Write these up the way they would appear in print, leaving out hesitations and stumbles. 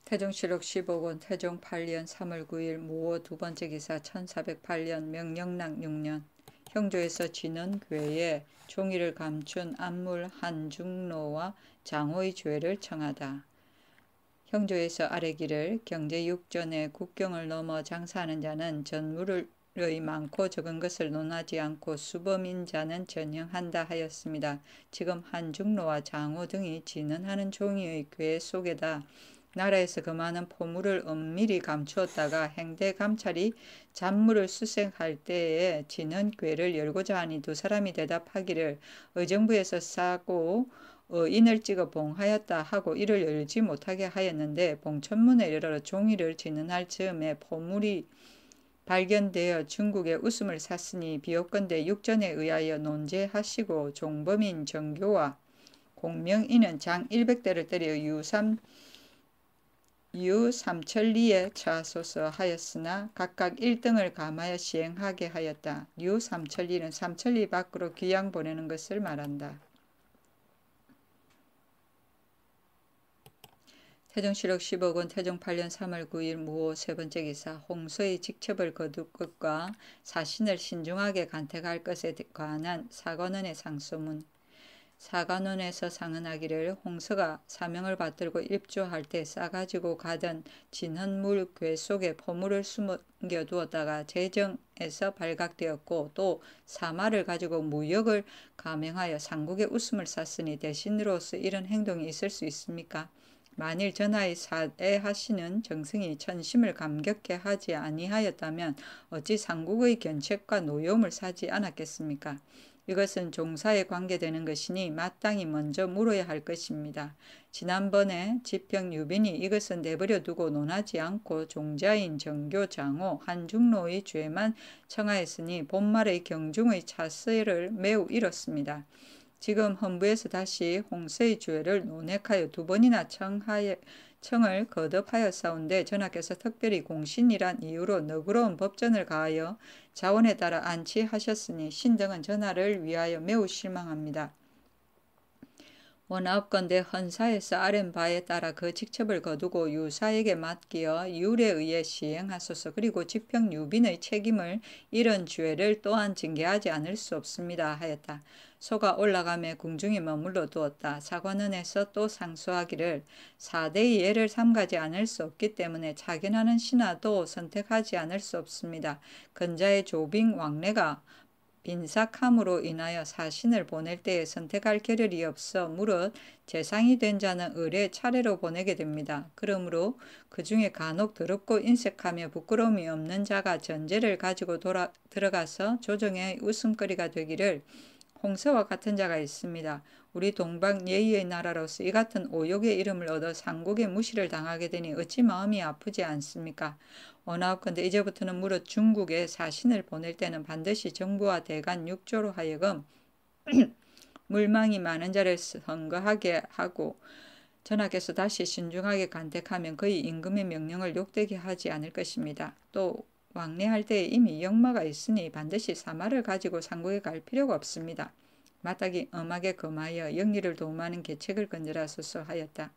태종실록 15권 태종 8년 3월 9일 무호 두번째 기사 1408년 명령락 6년 형조에서 진원궤에 종의를 감춘 안물 한중로와 장호의 죄를 청하다. 형조에서 아래기를 경제육전에 국경을 넘어 장사하는 자는 전물의 많고 적은 것을 논하지 않고 수범인 자는 전형한다 하였습니다. 지금 한중로와 장호 등이 진언하는 종의의 궤 속에다 나라에서 그 많은 포물을 엄밀히 감추었다가 행대 감찰이 잔물을 수색할 때에 진언궤를 열고자 하니 두 사람이 대답하기를 의정부에서 싸고 인을 찍어 봉하였다 하고 이를 열지 못하게 하였는데 봉천문에 열어 종이를 진언할 즈음에 포물이 발견되어 중국에 웃음을 샀으니 비옵건대 육전에 의하여 논제하시고 종범인 정교와 공명인은 장 100대를 때려 유삼천리에 처하소서 하였으나 각각 1등을 감하여 시행하게 하였다. 유삼천리는 삼천리 밖으로 귀양 보내는 것을 말한다. 태종실록 15권 태종 8년 3월 9일 무호 세번째 기사 홍서의 직첩을 거둘 것과 사신을 신중하게 간택할 것에 관한 사관원의 상소문. 사관원에서 상언하기를 홍서가 사명을 받들고 입조할 때 싸가지고 가던 진헌물 궤 속에 포물을 숨겨두었다가 재정에서 발각되었고 또 사마를 가지고 무역을 감행하여 상국의 웃음을 샀으니 대신으로서 이런 행동이 있을 수 있습니까? 만일 전하의 사대하시는 정승이 천심을 감격케 하지 아니하였다면 어찌 상국의 견책과 노여움을 사지 않았겠습니까? 이것은 종사에 관계되는 것이니 마땅히 먼저 물어야 할 것입니다. 지난번에 지평 유빈이 이것은 내버려 두고 논하지 않고 종자인 정교 장호 한중로의 죄만 청하였으니 본말의 경중의 차세를 매우 잃었습니다. 지금 헌부에서 다시 홍서의 죄를 논핵하여 두 번이나 청을 거듭하였사온데 전하께서 특별히 공신이란 이유로 너그러운 법전을 가하여 자원에 따라 안치하셨으니 신등은 전하를 위하여 매우 실망합니다. 원하옵건대 헌사에서 아랜 바에 따라 그 직첩을 거두고 유사에게 맡기어 율에 의해 시행하소서. 그리고 지평 유빈의 책임을 이런 죄를 또한 징계하지 않을 수 없습니다 하였다. 소가 올라가매 궁중에 머물러 두었다. 사관원에서 또 상소하기를 사대의 예를 삼가지 않을 수 없기 때문에 자견하는 신하도 선택하지 않을 수 없습니다. 근자의 조빙 왕래가 빈삭함으로 인하여 사신을 보낼 때에 선택할 겨를이 없어 무릇 재상이 된 자는 의례 차례로 보내게 됩니다. 그러므로 그 중에 간혹 더럽고 인색하며 부끄러움이 없는 자가 전제를 가지고 들어가서 조정의 웃음거리가 되기를 홍서와 같은 자가 있습니다. 우리 동방 예의의 나라로서 이 같은 오욕의 이름을 얻어 상국의 무시를 당하게 되니 어찌 마음이 아프지 않습니까? 원하옵건대 이제부터는 무릇 중국에 사신을 보낼 때는 반드시 정부와 대간 육조로 하여금 물망이 많은 자를 선거하게 하고 전하께서 다시 신중하게 간택하면 그의 임금의 명령을 욕되게 하지 않을 것입니다. 또 왕래할 때에 이미 역마가 있으니 반드시 사마를 가지고 상국에 갈 필요가 없습니다. 마땅히 엄하게 금하여 영리를 도움하는 계책을 건설하소서 하였다.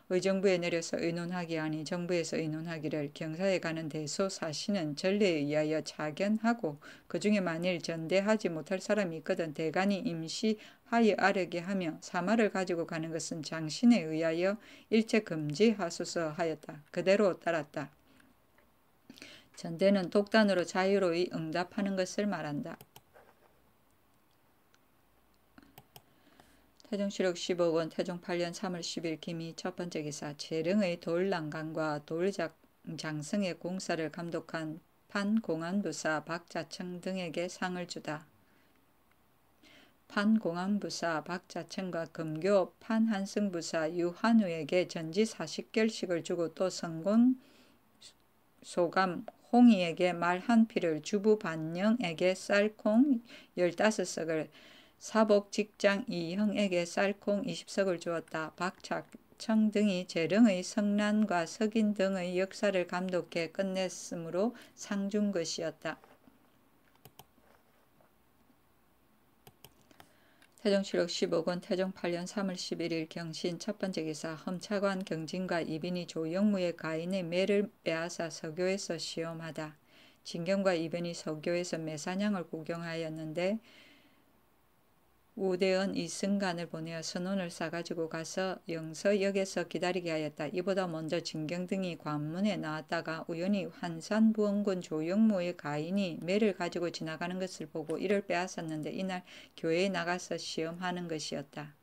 의정부에 내려서 의논하기 아니 정부에서 의논하기를 경사에 가는 대소 사신은 전례에 의하여 차견하고 그 중에 만일 전대하지 못할 사람이 있거든 대간이 임시하여 아뢰게 하며 사마를 가지고 가는 것은 장신에 의하여 일체 금지하소서 하였다. 그대로 따랐다. 전대는 독단으로 자유로이 응답하는 것을 말한다. 태종실록 15권 태종 8년 3월 10일 김희 첫번째 기사 재릉의 돌난간과 돌장성의 공사를 감독한 판공안부사 박자청 등에게 상을 주다. 판공안부사 박자청과 금교 판한승부사 유한우에게 전지 40결씩을 주고 또 성공 소감 홍이에게 말 한 피를 주부 반영에게 쌀콩 15석을 사복 직장 이형에게 쌀콩 20석을 주었다. 박자청 등이 재릉의 성난과 석인 등의 역사를 감독해 끝냈으므로 상 준 것이었다. 태종실록 15권 태종 8년 3월 11일 경신 첫 번째 기사 험차관 경진과 이빈이 조영무의 가인의 매를 빼앗아 서교에서 시험하다. 진경과 이빈이 서교에서 매사냥을 구경하였는데 우대원 이승간을 보내어 선원을 싸가지고 가서 영서역에서 기다리게 하였다. 이보다 먼저 진경 등이 관문에 나왔다가 우연히 환산부원군 조영무의 가인이 매를 가지고 지나가는 것을 보고 이를 빼앗았는데 이날 교회에 나가서 시험하는 것이었다.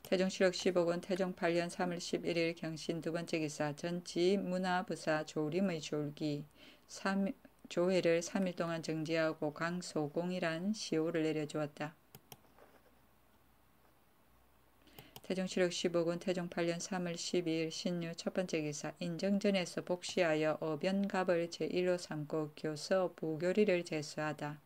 태종실록 15권 태종 8년 3월 11일 경신 두 번째 기사 전지문화부사 조림의 졸기 조회를 3일 동안 정지하고 강소공이란 시호를 내려주었다. 태종실록 15권 태종 8년 3월 12일 신유 첫 번째 기사 인정전에서 복시하여 어변갑을 제1로 삼고 교서 부교리를 제수하다.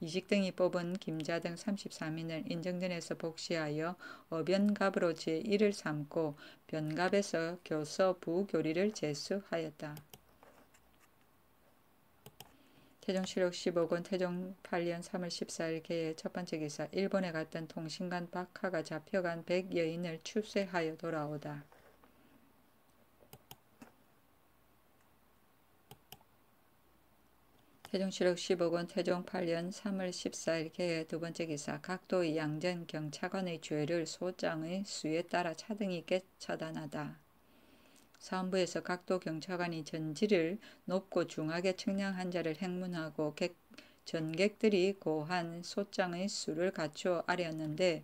이식 등이 뽑은 김자 등 33인을 인정전에서 복시하여 어변갑으로 제1을 삼고 변갑에서 교서 부교리를 제수하였다. 태종실록 15권 태종 8년 3월 14일 개의 첫 번째 기사 일본에 갔던 통신관 박하가 잡혀간 100여인을 출세하여 돌아오다. 태종실록 15권 태종 8년 3월 14일 개의 두 번째 기사 각도의 양전 경차관의 죄를 소장의 수에 따라 차등이 처단하다. 사헌부에서 각도 경차관이 전지를 높고 중하게 측량한 자를 행문하고 전객들이 고한 소장의 수를 갖추어 아뢰었는데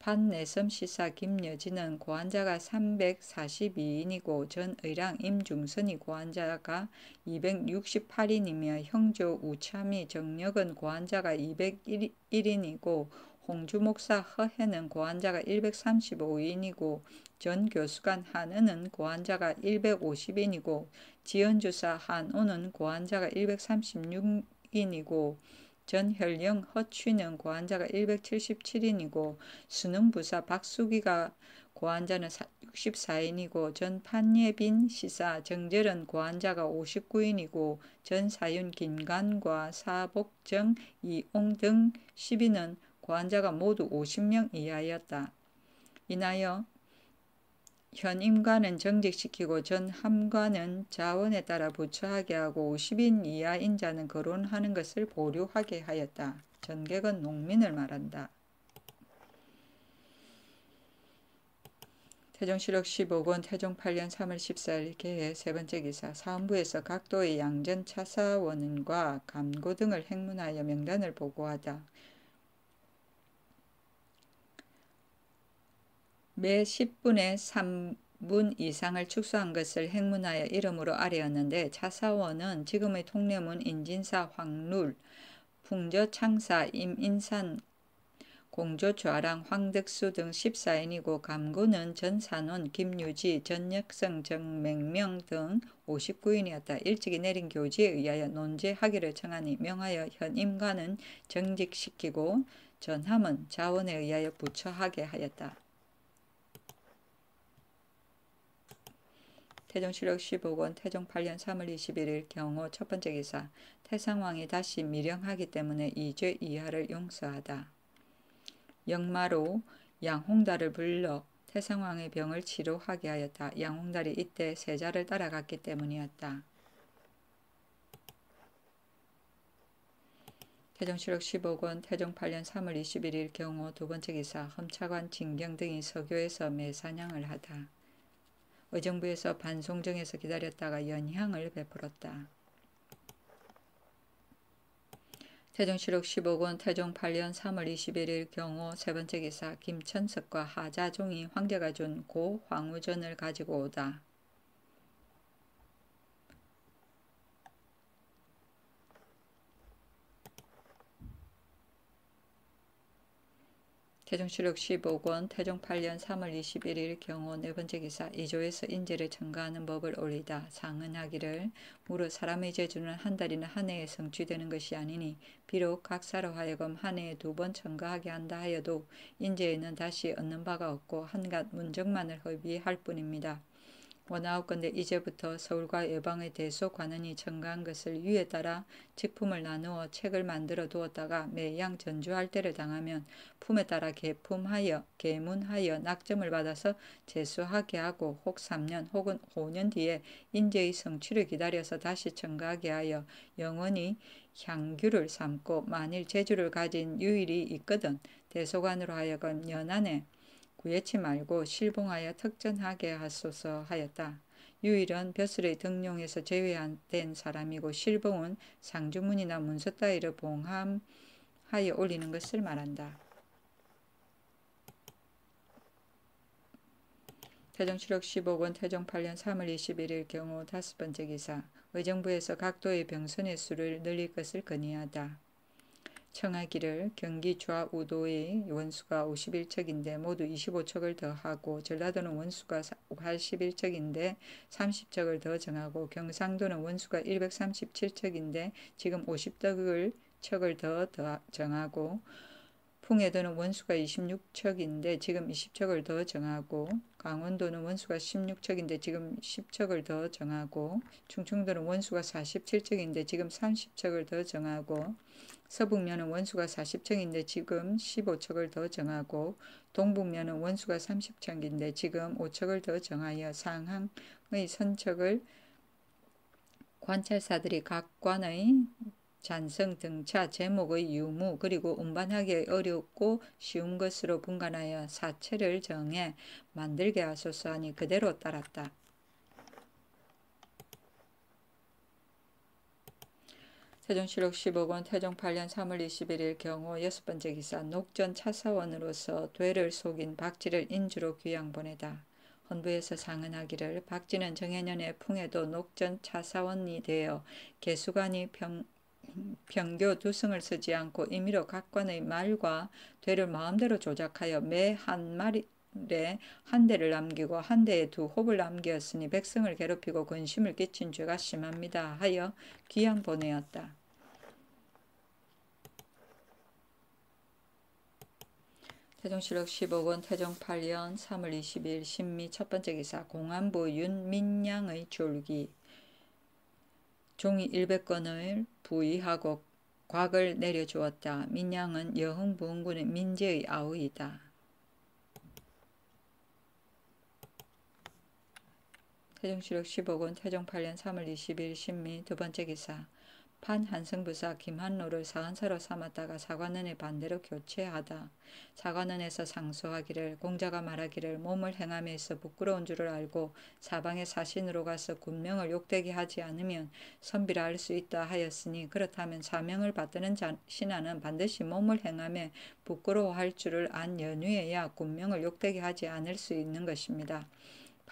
판내섬 시사 김여진은 고한자가 342인이고 전의랑 임중선이 고한자가 268인이며 형조 우참이 정력은 고한자가 201인이고 홍주목사 허해는 고한자가 135인이고 전교수관 한은은 고한자가 150인이고 지연주사 한오는 고한자가 136인이고 전혈령 허취는 고한자가 177인이고 수능부사 박수기가 고한자는 64인이고 전판예빈 시사 정절은 고한자가 59인이고 전사윤 김간과 사복정 이옹 등 10인은 고한자가 모두 50명 이하였다. 이나여 현임관은 정직시키고 전함관은 자원에 따라 부처하게 하고 50인 이하인 자는 거론하는 것을 보류하게 하였다. 전객은 농민을 말한다. 태종실록 15권 태종 8년 3월 14일 개의 세 번째 기사 사헌부에서 각도의 양전 차사원과 감고 등을 행문하여 명단을 보고하다. 매 10분의 3분 이상을 축소한 것을 행문하여 이름으로 아뢰었는데 차사원은 지금의 통례문 인진사 황룰, 풍저 창사 임인산 공조 좌랑 황득수 등 14인이고 감구는 전산원 김유지 전역성 정맹명 등 59인이었다. 일찍이 내린 교지에 의하여 논제하기를 청하니 명하여 현임관은 정직시키고 전함은 자원에 의하여 부처하게 하였다. 태종실록 15권 태종 8년 3월 21일 경호 첫 번째 기사 태상왕이 다시 미령하기 때문에 2죄 이하를 용서하다. 영마로 양홍달을 불러 태상왕의 병을 치료하게 하였다. 양홍달이 이때 세자를 따라갔기 때문이었다. 태종실록 15권 태종 8년 3월 21일 경호 두 번째 기사 험차관 진경 등이 서교에서 매사냥을 하다. 의정부에서 반송정에서 기다렸다가 연향을 베풀었다. 태종실록 15권 태종 8년 3월 21일 경호 세 번째 기사 김천석과 하자종이 황제가 준 고 황우전을 가지고 오다. 태종실록 15권 태종 8년 3월 21일 경호 네 번째 기사 이조에서 인재를 첨가하는 법을 올리다. 상언하기를 무릇 사람의 재주는 한 달이나 한 해에 성취되는 것이 아니니 비록 각사로 하여금 한 해에 2번 첨가하게 한다 하여도 인재에는 다시 얻는 바가 없고 한갓 문정만을 허비할 뿐입니다. 원하옵건대 이제부터 서울과 예방의 대소 관원이 청가한 것을 위에 따라 직품을 나누어 책을 만들어 두었다가 매양 전주할 때를 당하면 품에 따라 계문하여 낙점을 받아서 제수하게 하고 혹 3년 혹은 5년 뒤에 인재의 성취를 기다려서 다시 청가하게 하여 영원히 향규를 삼고 만일 재주를 가진 유일이 있거든 대소관으로 하여금 연안에 구애치 말고 실봉하여 특전하게 하소서 하였다. 유일은 벼슬의 등용에서 제외된 사람이고 실봉은 상주문이나 문서 따위를 봉함하여 올리는 것을 말한다. 태종실록 15권 태종 8년 3월 21일 경우 5번째 기사 의정부에서 각도의 병선의 수를 늘릴 것을 건의하다. 청하기를 경기 좌우도의 원수가 51척인데 모두 25척을 더하고 전라도는 원수가 81척인데 30척을 더 정하고 경상도는 원수가 137척인데 지금 50척을 더 정하고 풍해도는 원수가 26척인데 지금 20척을 더 정하고 강원도는 원수가 16척인데 지금 10척을 더 정하고 충청도는 원수가 47척인데 지금 30척을 더 정하고 서북면은 원수가 40척인데 지금 15척을 더 정하고 동북면은 원수가 30척인데 지금 5척을 더 정하여 상항의 선척을 관찰사들이 각 관의 잔성 등차 제목의 유무 그리고 운반하기 어렵고 쉬운 것으로 분간하여 사체를 정해 만들게 하소서 하니 그대로 따랐다. 태종실록 15권 태종 8년 3월 21일 경우 6번째 기사 녹전 차사원으로서 되를 속인 박쥐를 인주로 귀양 보내다. 헌부에서 상언하기를 박쥐는 정해년에 풍에도 녹전 차사원이 되어 개수관이 평교 두승을 쓰지 않고 임의로 각관의 말과 되를 마음대로 조작하여 매 한 마리에 한 대를 남기고 한 대에 두 홉을 남기었으니 백성을 괴롭히고 근심을 끼친 죄가 심합니다 하여 귀양 보내었다. 태종실록 15권 태종 8년 3월 20일 신미 첫번째 기사 공안부 윤민양의 졸기 종이 100건을 부의하고 곽을 내려주었다. 민양은 여흥부흥군의 민재의 아우이다. 태종실록 15권 태종 8년 3월 20일 신미 두번째 기사 판한성부사 김한로를 사은사로 삼았다가 사관원의 반대로 교체하다. 사관원에서 상소하기를 공자가 말하기를 몸을 행함에 있어 부끄러운 줄을 알고 사방의 사신으로 가서 군명을 욕되게 하지 않으면 선비라 할 수 있다 하였으니 그렇다면 사명을 받드는 신하는 반드시 몸을 행함에 부끄러워할 줄을 안 연후에야 군명을 욕되게 하지 않을 수 있는 것입니다.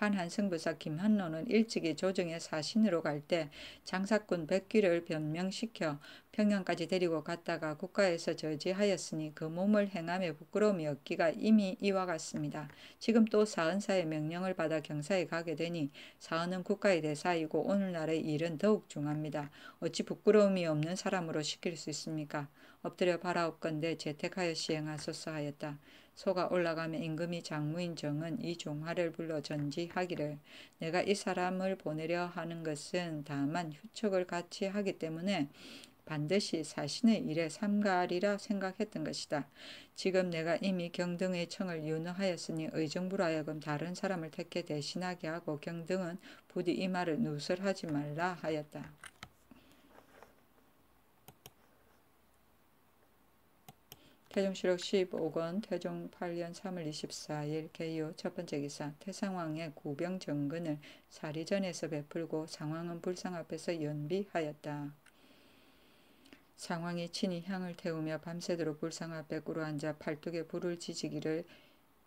판한성부사 김한로는 일찍이 조정의 사신으로 갈 때 장사꾼 백귀를 변명시켜 평양까지 데리고 갔다가 국가에서 저지하였으니 그 몸을 행함에 부끄러움이 없기가 이미 이와 같습니다. 지금 또 사은사의 명령을 받아 경사에 가게 되니 사은은 국가의 대사이고 오늘날의 일은 더욱 중합니다. 어찌 부끄러움이 없는 사람으로 시킬 수 있습니까? 엎드려 바라옵건대 재택하여 시행하소서 하였다. 소가 올라가며 임금이 장무인 정은 이 종하를 불러 전지하기를 내가 이 사람을 보내려 하는 것은 다만 휴척을 같이 하기 때문에 반드시 사신의 일에 삼가하리라 생각했던 것이다. 지금 내가 이미 경등의 청을 윤허하였으니 의정부로 하여금 다른 사람을 택해 대신하게 하고 경등은 부디 이 말을 누설하지 말라 하였다. 태종실록 15권 태종 8년 3월 24일 개요 첫번째 기사 태상왕의 구병 정근을 사리전에서 베풀고 상왕은 불상 앞에서 연비하였다. 상왕이 친히 향을 태우며 밤새도록 불상 앞에 꿇어앉아 팔뚝에 불을 지지기를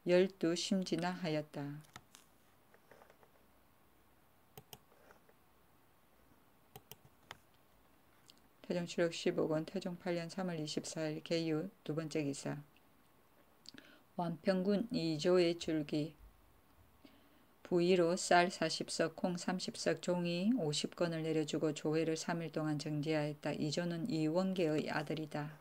12심지나 하였다. 태종실록 15권 태종 8년 3월 24일 개유 두번째 기사 완평군 2조의 줄기 부의로 쌀 40석 콩 30석 종이 50건을 내려주고 조회를 3일 동안 정지하였다. 이조는 이원계의 아들이다.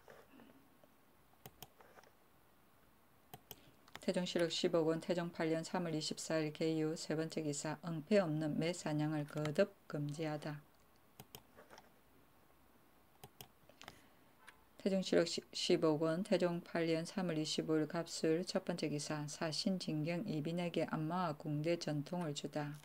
태종실록 15권 태종 8년 3월 24일 개유 세 번째 기사 응패 없는 매 사냥을 거듭 금지하다. 태종실록 15권 태종 8년 3월 25일 갑술 첫 번째 기사 사신 진경 이빈에게 안마와 궁대 전통을 주다.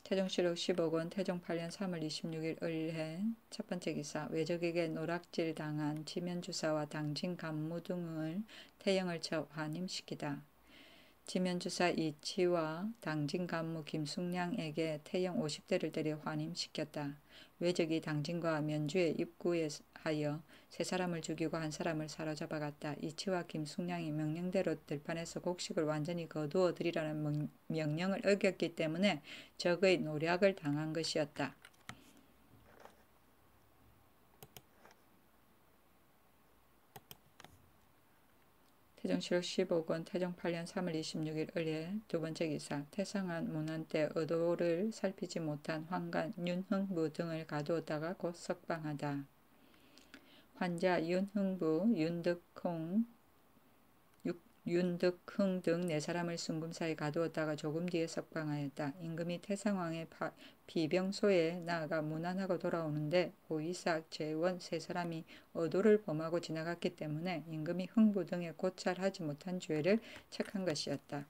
태종실록 15권 태종 8년 3월 26일 을해 첫 번째 기사 외적에게 노락질 당한 지면주사와 당진 간무 등을 태영을 쳐 환임시키다. 지면주사 이치와 당진 간무 김숙량에게 태영 50대를 때려 환임시켰다. 외적이 당진과 면주에 입구하여 세 사람을 죽이고 한 사람을 사로잡아갔다. 이치와 김숙량이 명령대로 들판에서 곡식을 완전히 거두어 들이라는 명령을 어겼기 때문에 적의 노략을 당한 것이었다. 태종실록 15권 태종 8년 3월 26일 을에 두 번째 기사 태상한 문안 때 의도를 살피지 못한 환관 윤흥부 등을 가두었다가 곧 석방하다. 환자 윤흥부, 윤득흥 등 네 사람을 순금사에 가두었다가 조금 뒤에 석방하였다. 임금이 태상왕의 비병소에 나아가 문안하고 돌아오는데 오이삭, 재원 세 사람이 어도를 범하고 지나갔기 때문에 임금이 흥부 등에 고찰하지 못한 죄를 책한 것이었다.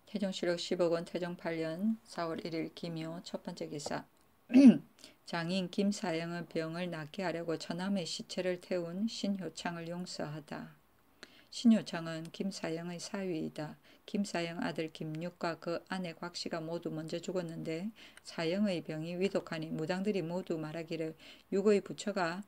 태종실록 15권 태종 8년 4월 1일 김효 첫 번째 기사 장인 김사영의 병을 낫게 하려고 처남의 시체를 태운 신효창을 용서하다. 신효창은 김사영의 사위이다. 김사영 아들 김육과 그 아내 곽씨가 모두 먼저 죽었는데 사영의 병이 위독하니 무당들이 모두 말하기를 육의 부처가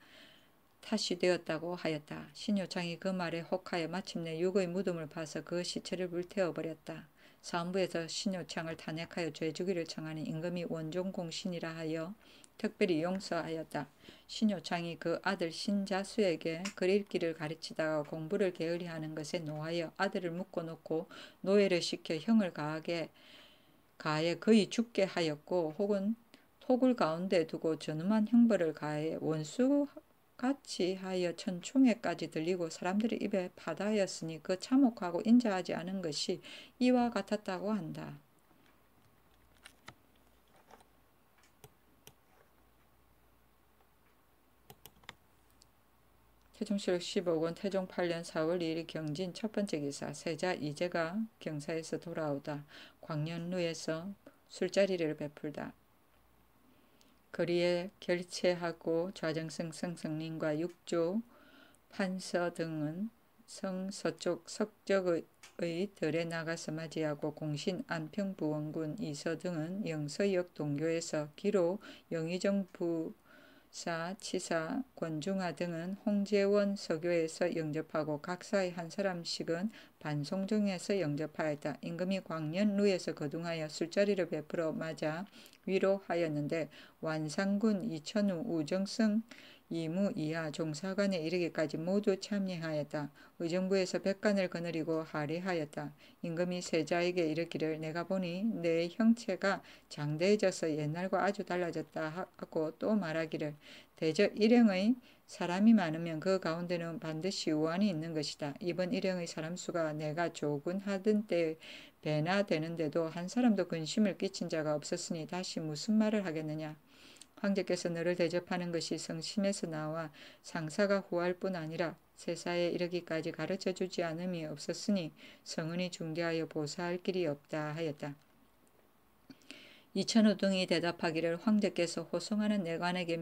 탓이 되었다고 하였다. 신효창이 그 말에 혹하여 마침내 육의 무덤을 파서 그 시체를 불태워버렸다. 사헌부에서 신효창을 탄핵하여 죄주기를 청하니 임금이 원종공신이라 하여 특별히 용서하였다. 신효창이 그 아들 신자수에게 글 읽기를 가르치다가 공부를 게을리하는 것에 노하여 아들을 묶어놓고 노예를 시켜 형을 가해 거의 죽게 하였고 혹은 톡을 가운데 두고 전음한 형벌을 가해 원수같이 하여 천총에까지 들리고 사람들의 입에 파다하였으니 그 참혹하고 인자하지 않은 것이 이와 같았다고 한다. 태종실록 15권 태종 8년 4월 2일 경진 첫 번째 기사 세자 이제가 경사에서 돌아오다. 광년루에서 술자리를 베풀다. 거리에 결체하고 좌정승 성성님과 육조 판서 등은 성 서쪽 석적의 들에 나가서 맞이하고 공신 안평부원군 이서 등은 영서역 동교에서 기로 영의정 부사 치사 권중하 등은 홍제원 서교에서 영접하고 각사의 한 사람씩은 반송정에서 영접하였다. 임금이 광년루에서 거둥하여 술자리를 베풀어 맞아 위로하였는데 완산군 이천우 우정승 이무 이하 종사관에 이르기까지 모두 참여하였다. 의정부에서 백관을 거느리고 할애하였다. 임금이 세자에게 이르기를 내가 보니 내 형체가 장대해져서 옛날과 아주 달라졌다 하고 또 말하기를 대저 일행의 사람이 많으면 그 가운데는 반드시 우환이 있는 것이다. 이번 일행의 사람 수가 내가 조근하던 때 배나 되는데도 한 사람도 근심을 끼친 자가 없었으니 다시 무슨 말을 하겠느냐. 황제께서 너를 대접하는 것이 성심에서 나와 상사가 후할 뿐 아니라 세사에 이르기까지 가르쳐주지 않음이 없었으니 성은이 중대하여 보사할 길이 없다 하였다. 이천우 등이 대답하기를 황제께서 호송하는 내관에게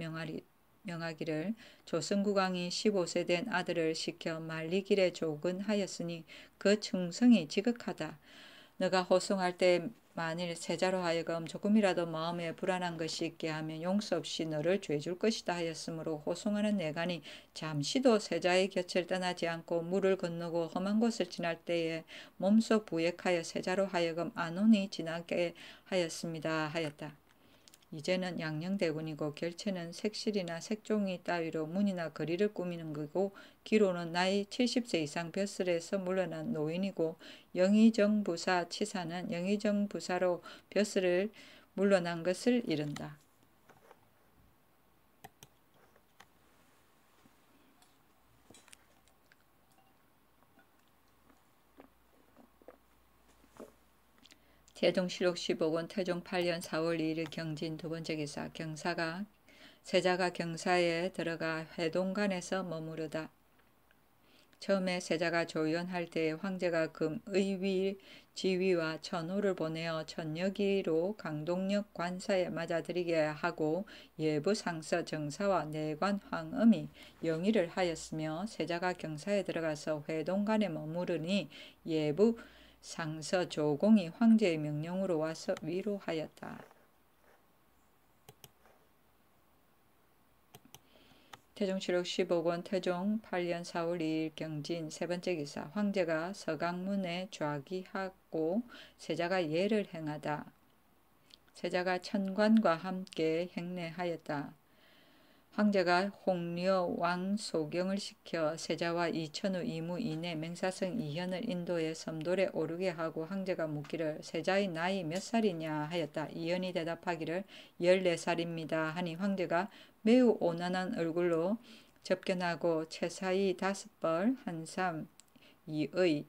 명하기를 조선국왕이 15세 된 아들을 시켜 말리길에 조근하였으니 그 충성이 지극하다. 너가 호송할 때 만일 세자로 하여금 조금이라도 마음에 불안한 것이 있게 하면 용서 없이 너를 죄줄 것이다 하였으므로 호송하는 내관이 잠시도 세자의 곁을 떠나지 않고 물을 건너고 험한 곳을 지날 때에 몸소 부액하여 세자로 하여금 안온히 지나게 하였습니다 하였다. 이제는 양녕대군이고 결체는 색실이나 색종이 따위로 문이나 거리를 꾸미는 거고 기로는 나이 70세 이상 벼슬에서 물러난 노인이고 영의정부사 치사는 영의정부사로 벼슬을 물러난 것을 이른다. 태종실록 15권 태종 8년 4월 2일 경진 두 번째 기사. 세자가 경사에 들어가 회동관에서 머무르다. 처음에 세자가 조연할 때에 황제가 금의위 지위와 천호를 보내어 천여기로 강동역 관사에 맞아들이게 하고 예부 상서 정사와 내관 황음이 영의를 하였으며, 세자가 경사에 들어가서 회동관에 머무르니 예부 상서 조공이 황제의 명령으로 와서 위로하였다. 태종실록 15권 태종 8년 4월 2일 경진 세 번째 기사. 황제가 서강문에 좌기하고 세자가 예를 행하다. 세자가 천관과 함께 행례하였다. 황제가 홍려 왕 소경을 시켜 세자와 이천우 이무 이내 맹사성 이현을 인도해 섬돌에 오르게 하고, 황제가 묻기를 세자의 나이 몇 살이냐 하였다. 이현이 대답하기를 14살입니다 하니, 황제가 매우 오난한 얼굴로 접견하고 채사이 5벌, 한삼, 이의,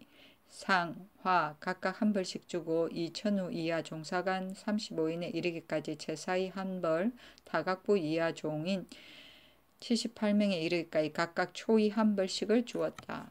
상, 화 각각 한 벌씩 주고, 이천우 이하 종사관 35인에 이르기까지 채사이 한 벌, 타각부 이하 종인 78명에 이르기까지 각각 초이 한 벌씩을 주었다.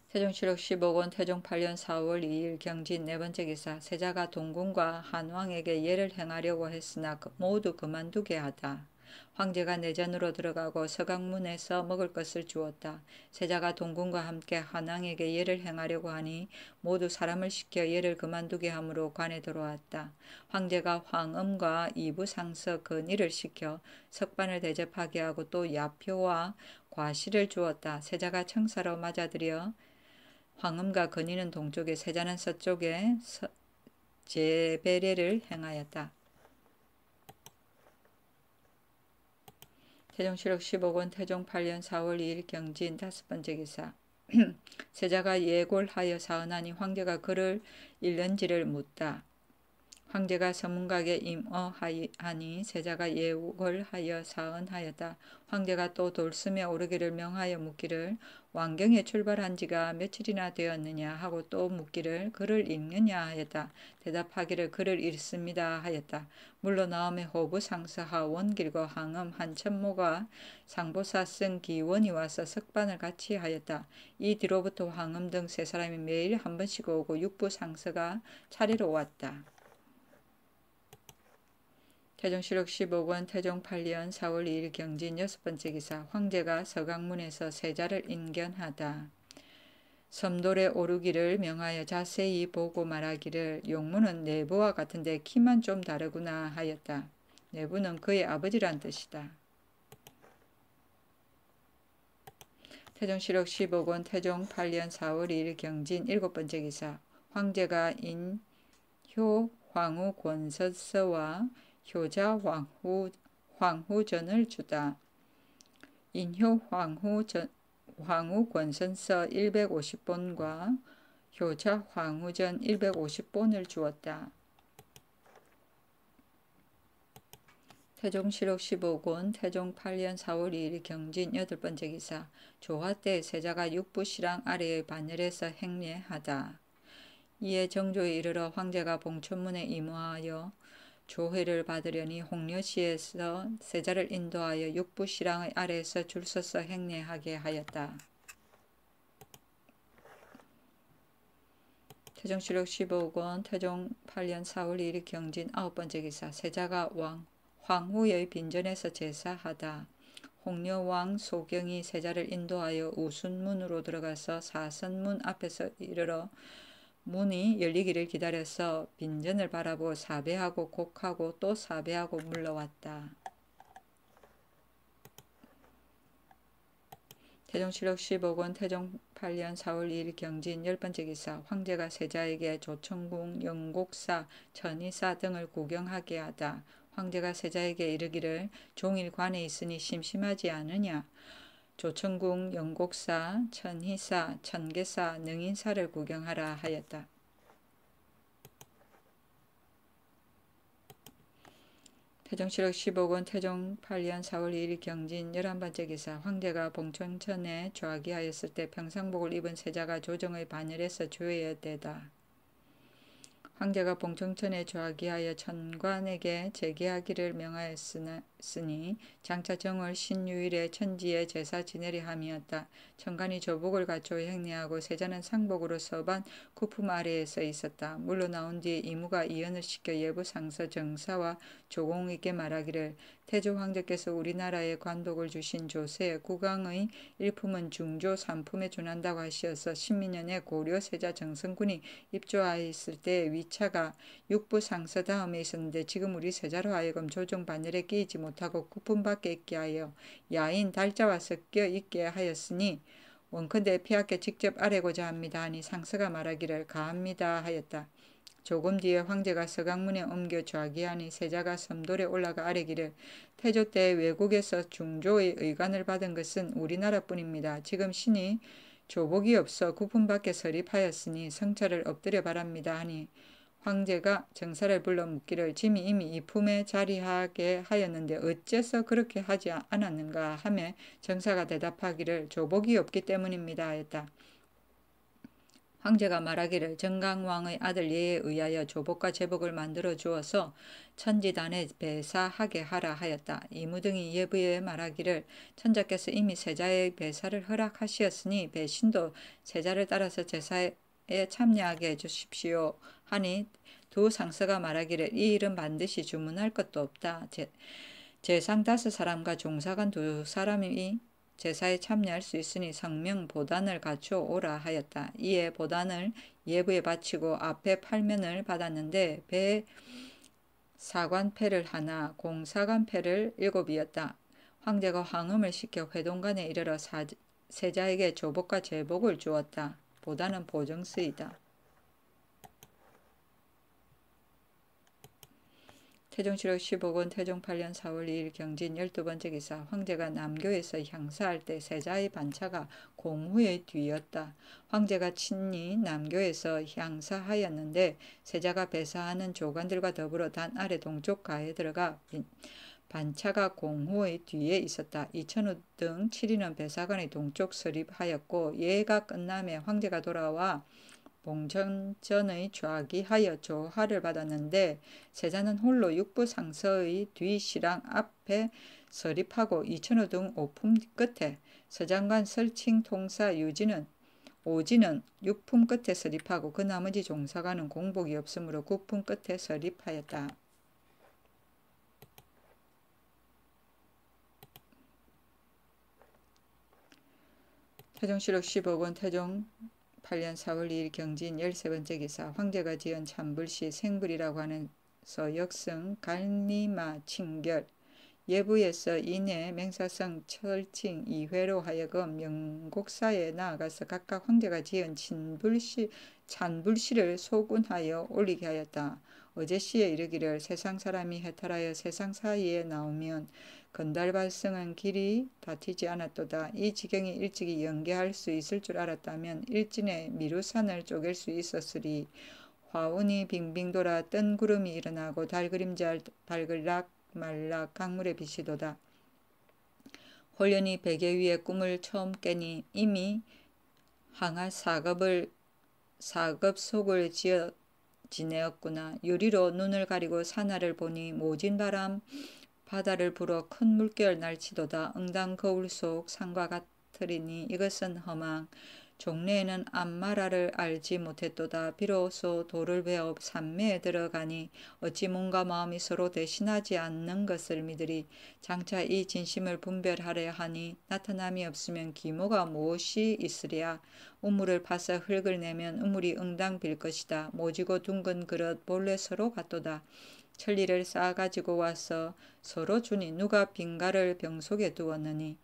태종실록 15권 태종 8년 4월 2일 경진 네 번째 기사. 세자가 동군과 한왕에게 예를 행하려고 했으나 모두 그만두게 하다. 황제가 내전으로 들어가고 서강문에서 먹을 것을 주었다. 세자가 동군과 함께 한왕에게 예를 행하려고 하니 모두 사람을 시켜 예를 그만두게 하므로 관에 들어왔다. 황제가 황음과 이부상서 건의를 시켜 석반을 대접하게 하고 또 야표와 과실을 주었다. 세자가 청사로 맞아들여 황음과 건의는 동쪽에, 세자는 서쪽에 제배례를 행하였다. 태종실록 15권 태종 8년 4월 2일 경진 다섯 번째 기사. 세자가 예골하여 사언하니 황제가 그를 잃는지를 묻다. 황제가 서문각에 임어하니 세자가 예골하여 사언하였다. 황제가 또 돌섬에 오르기를 명하여 묻기를 왕경에 출발한 지가 며칠이나 되었느냐 하고 또 묻기를 그를 읽느냐 하였다. 대답하기를 그를 읽습니다 하였다. 물러나오매 호부 상서하 원길과 황음 한천모가 상보사 쓴 기원이 와서 석반을 같이 하였다. 이 뒤로부터 황음 등 세 사람이 매일 한 번씩 오고 육부 상서가 차례로 왔다. 태종실록 15권 태종 8년 4월 2일 경진 여섯 번째 기사. 황제가 서강문에서 세자를 인견하다. 섬돌에 오르기를 명하여 자세히 보고 말하기를 용무는 내부와 같은데 키만 좀 다르구나 하였다. 내부는 그의 아버지란 뜻이다. 태종실록 15권 태종 8년 4월 2일 경진 일곱 번째 기사. 황제가 인효 황후 권서서와 효자 황후전을 주다. 인효 황후 권선서 150본과 효자 황후전 150본을 주었다. 태종실록 15권 태종 8년 4월 2일 경진 여덟 번째 기사. 조화 때 세자가 육부시랑 아래의 반열에서 행례하다. 이에 정조에 이르러 황제가 봉천문에 임하여 조회를 받으려니 홍려시에서 세자를 인도하여 육부시랑의 아래에서 줄 서서 행례하게 하였다. 태종실록 15권 태종 8년 4월 2일 경진 아홉 번째 기사. 세자가 황후의 빈전에서 제사하다. 홍려왕 소경이 세자를 인도하여 우순문으로 들어가서 사선문 앞에서 이르러 문이 열리기를 기다려서 빈전을 바라보고 사배하고 곡하고 또 사배하고 물러왔다. 태종실록 15권 태종 8년 4월 2일 경진 열 번째 기사. 황제가 세자에게 조천궁, 영곡사, 천의사 등을 구경하게 하다. 황제가 세자에게 이르기를 종일 관에 있으니 심심하지 않으냐. 조천궁, 영곡사, 천희사, 천계사, 능인사를 구경하라 하였다. 태종실록 15권 태종 8년 4월 2일 경진 11번째 기사. 황제가 봉천천에 좌기하였을 때 평상복을 입은 세자가 조정의 반열에서 조여되다. 황제가 봉천천에 좌기하여 천관에게 제기하기를 명하였으니 장차 정월 신유일에 천지에 제사 지내려 함이었다. 천관이 조복을 갖추어 행례하고 세자는 상복으로 서반 구품 아래에서 있었다. 물러나온 뒤에 이무가 이연을 시켜 예부 상서 정사와 조공에게 말하기를 태조 황제께서 우리나라에 관복을 주신 조세 국왕의 일품은 중조 3품에 준한다고 하시어서 신민년에 고려 세자 정성군이 입조하였을 때 위차가 육부 상서 다음에 있었는데 지금 우리 세자로 하여금 조정 반열에 끼이지 못하고 구품 밖에 있게 하여 야인 달자와 섞여 있게 하였으니 원컨대 폐하께 직접 아뢰고자 합니다 하니 상서가 말하기를 가합니다 하였다. 조금 뒤에 황제가 서강문에 옮겨 좌기하니 세자가 섬돌에 올라가 아뢰기를 태조 때 외국에서 중조의 의관을 받은 것은 우리나라뿐입니다. 지금 신이 조복이 없어 구품 밖에 서립하였으니 성찰을 엎드려 바랍니다 하니 황제가 정사를 불러 묻기를 짐이 이미 이 품에 자리하게 하였는데 어째서 그렇게 하지 않았는가 하며 정사가 대답하기를 조복이 없기 때문입니다 하였다. 황제가 말하기를 정강왕의 아들 예에 의하여 조복과 제복을 만들어 주어서 천지단에 배사하게 하라 하였다. 이무 등이 예부에 말하기를 천자께서 이미 세자의 배사를 허락하시었으니 배신도 세자를 따라서 제사에 참여하게 해주십시오 하니 두 상서가 말하기를 이 일은 반드시 주문할 것도 없다. 제상 5사람과 종사관 2사람이 제사에 참여할 수 있으니 성명 보단을 갖추어 오라 하였다. 이에 보단을 예부에 바치고 앞에 8면을 받았는데 배 사관패를 하나 공사관패를 7이었다. 황제가 황음을 시켜 회동관에 이르러 세자에게 조복과 제복을 주었다. 보단은 보정쓰이다. 태종실록 15권 태종 8년 4월 2일 경진 12번째 기사. 황제가 남교에서 향사할 때 세자의 반차가 공후의 뒤였다. 황제가 친히 남교에서 향사하였는데 세자가 배사하는 조관들과 더불어 단 아래 동쪽 가에 들어가 반차가 공후의 뒤에 있었다. 이천우 등 7인은 배사관의 동쪽 서립하였고 예가 끝남에 황제가 돌아와 봉천전의 좌기하여 조하를 받았는데 세자는 홀로 육부 상서의 뒤시랑 앞에 서립하고 이천우 등 5품 끝에 서장관 설칭 통사 오지는 6품 끝에 서립하고 그 나머지 종사관은 공복이 없으므로 9품 끝에 서립하였다. 태종실록 15권 태종 8년 4월 2일 경진 13번째 기사. 황제가 지은 참불시 생불이라고 하는 서역성 갈리마 칭결 예부에서 이내 맹사성 철칭 2회로 하여금 명곡사에 나아가서 각각 황제가 지은 찬불시를 소군하여 올리게 하였다. 어제시에 이르기를 세상 사람이 해탈하여 세상 사이에 나오면 건달발성은 길이 다튀지 않았도다. 이 지경이 일찍이 연계할 수 있을 줄 알았다면 일진에 미루산을 쪼갤 수 있었으리. 화운이 빙빙 돌아 뜬 구름이 일어나고 달그림자 발글락 말락 강물의 빛이도다. 홀연히 베개 위에 꿈을 처음 깨니 이미 항할 사급 속을 지내었구나. 유리로 눈을 가리고 산하를 보니 모진 바람 바다를 불어 큰 물결 날치도다. 응당 거울 속 산과 같으리니 이것은 허망. 종래에는 암마라를 알지 못했도다. 비로소 도를 베어 산매에 들어가니 어찌 몸과 마음이 서로 대신하지 않는 것을 믿으리. 장차 이 진심을 분별하려 하니 나타남이 없으면 기모가 무엇이 있으랴. 우물을 파서 흙을 내면 우물이 응당 빌 것이다. 모지고 둥근 그릇 본래 서로 같도다. 천리를 쌓아가지고 와서 서로 주니 누가 빈가를 병 속에 두었느니.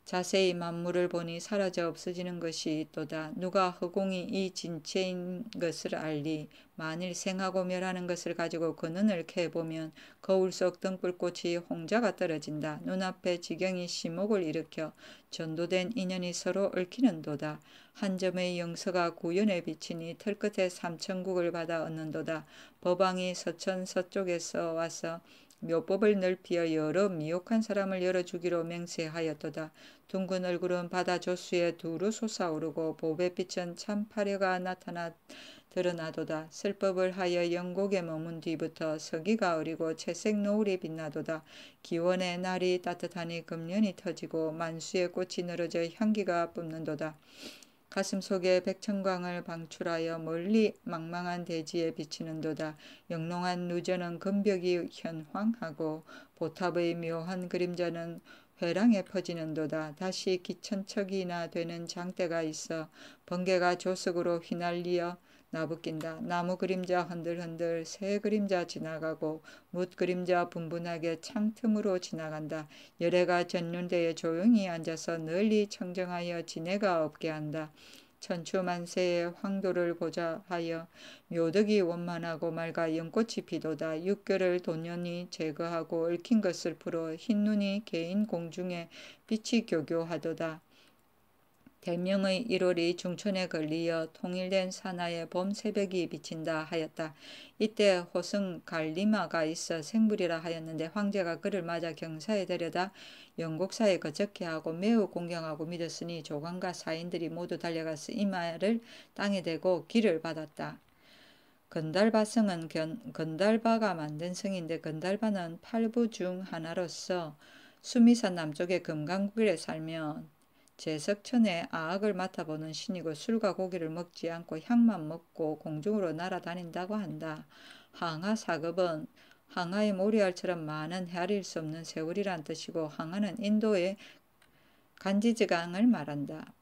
자세히 만물을 보니 사라져 없어지는 것이 있도다. 누가 허공이 이 진체인 것을 알리. 만일 생하고 멸하는 것을 가지고 근원을 캐보면 거울 속 등불꽃이 홍자가 떨어진다. 눈앞에 지경이 심옥을 일으켜 전도된 인연이 서로 얽히는도다. 한 점의 영서가 구연에 비치니 털끝에 삼천국을 받아 얻는도다. 법왕이 서천 서쪽에서 와서 묘법을 넓히어 여러 미혹한 사람을 열어주기로 맹세하였도다. 둥근 얼굴은 바다 조수에 두루 솟아오르고 보배빛은 참파려가 드러나도다. 설법을 하여 영곡에 머문 뒤부터 서기가 어리고 채색 노을이 빛나도다. 기원의 날이 따뜻하니 금년이 터지고 만수의 꽃이 늘어져 향기가 뿜는도다. 가슴 속에 백천광을 방출하여 멀리 망망한 대지에 비치는도다. 영롱한 누전은 금벽이 현황하고 보탑의 묘한 그림자는 회랑에 퍼지는도다. 다시 기천척이나 되는 장대가 있어 번개가 조석으로 휘날리어 나부낀다. 나무 그림자 흔들흔들 새 그림자 지나가고 뭇 그림자 분분하게 창틈으로 지나간다. 열애가 전륜대에 조용히 앉아서 널리 청정하여 지혜가 없게 한다. 천추만세의 황도를 보좌하여 묘덕이 원만하고 맑아 연꽃이 피도다. 육결을 돈연히 제거하고 얽힌 것을 풀어 흰눈이 개인 공중에 빛이 교교하도다. 대명의 1월이 중천에 걸리어 통일된 산하에 봄 새벽이 비친다 하였다. 이때 호승 갈리마가 있어 생불이라 하였는데 황제가 그를 맞아 경사에 데려다 영곡사에 거적케 하고 매우 공경하고 믿었으니 조관과 사인들이 모두 달려가서 이마를 땅에 대고 기를 받았다. 건달바성은 건달바가 만든 성인데 건달바는 8부 중 하나로서 수미산 남쪽의 금강국일에 살면 제석천의 아악을 맡아보는 신이고 술과 고기를 먹지 않고 향만 먹고 공중으로 날아다닌다고 한다. 항하사급은 항하의 모리알처럼 많은 헤아릴 수 없는 세월이란 뜻이고 항하는 인도의 간지즈강을 말한다.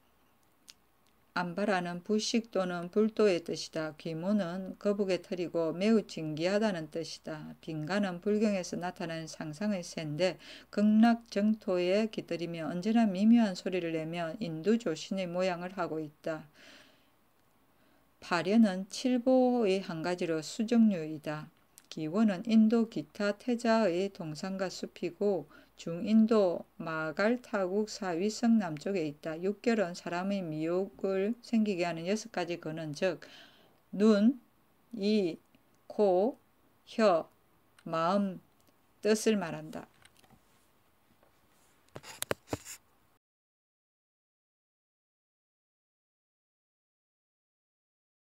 안바라는 부식 또는 불도의 뜻이다. 귀모는 거북의 털이고 매우 진귀하다는 뜻이다. 빈가는 불경에서 나타나는 상상의 새인데 극락정토에 깃들이며 언제나 미묘한 소리를 내며 인두조신의 모양을 하고 있다. 파련은 칠보의 한 가지로 수정류이다. 기원은 인도 기타 태자의 동산과 숲이고 중인도 마갈타국 사위성 남쪽에 있다. 육결은 사람의 미혹을 생기게 하는 6가지 근원, 즉 눈, 이, 코, 혀, 마음, 뜻을 말한다.